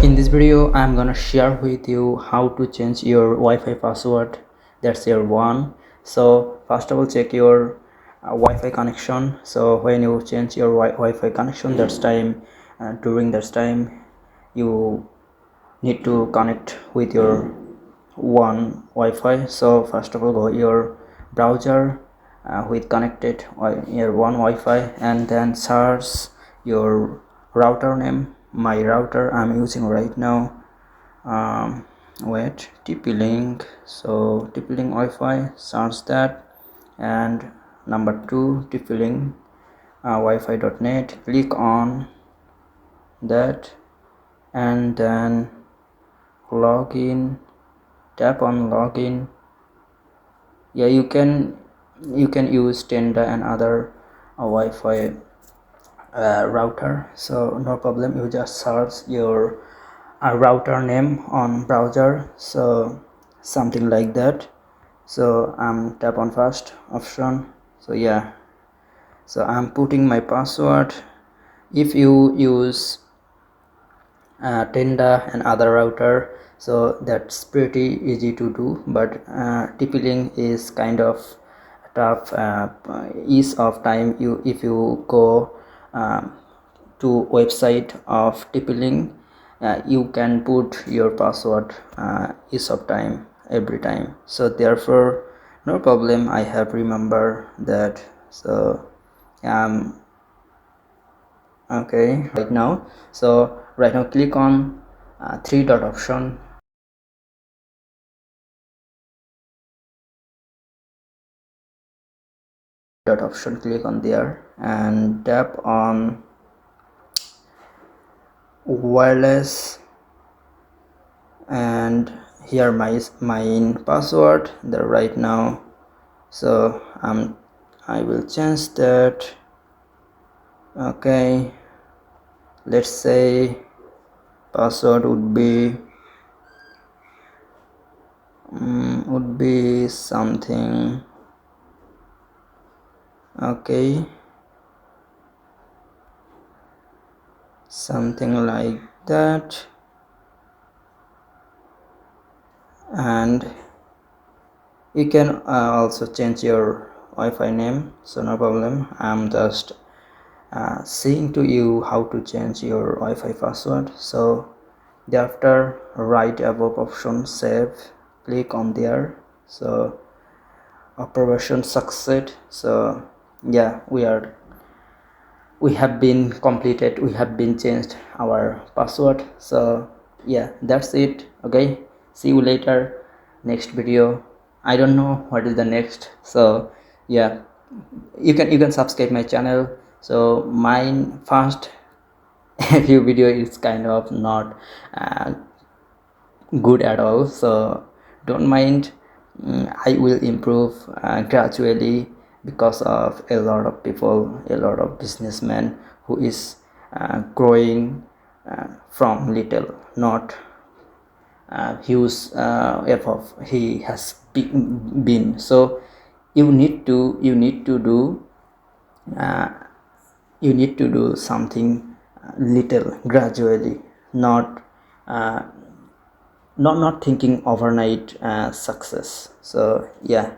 In this video I'm gonna share with you how to change your Wi-Fi password. That's your one. So first of all, check your Wi-Fi connection. So when you change your Wi-Fi connection, during that time you need to connect with your one Wi-Fi. So first of all, go your browser with connected your one Wi-Fi, and then search your router name. My router I'm using right now, wait, TP-Link. So TP-Link Wi-Fi, search that, and number 2, TP-Link Wi-Fi.net. Click on that, and then login. Tap on login. Yeah, you can use Tenda and other Wi-Fi router, so no problem. You just search your router name on browser, so something like that. So I'm tap on first option. So yeah, so I'm putting my password. If you use Tenda and other router, so that's pretty easy to do, but TP-Link is kind of tough. Ease of time, if you go to website of TP-Link, you can put your password ease of time every time. So therefore no problem, I have remember that. So okay, right now, so right now click on three dot option. Click on there and tap on wireless, and here my password there right now. So I will change that. Okay, let's say password would be something. Okay, something like that. And you can also change your Wi-Fi name, so no problem. I'm just saying to you how to change your Wi-Fi password. So thereafter, right above option save, click on there. So operation succeed. So yeah, we have been completed, we have been changed our password. So yeah, that's it. Okay, see you later next video. I don't know what is the next. So yeah, you can subscribe my channel. So mine first few video is kind of not good at all, so don't mind. I will improve gradually, because of a lot of people, a lot of businessmen who is growing from little, not huge effort he has been. So you need to do something little gradually, not thinking overnight success. So yeah,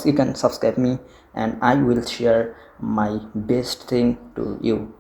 you can subscribe me, and I will share my best thing to you.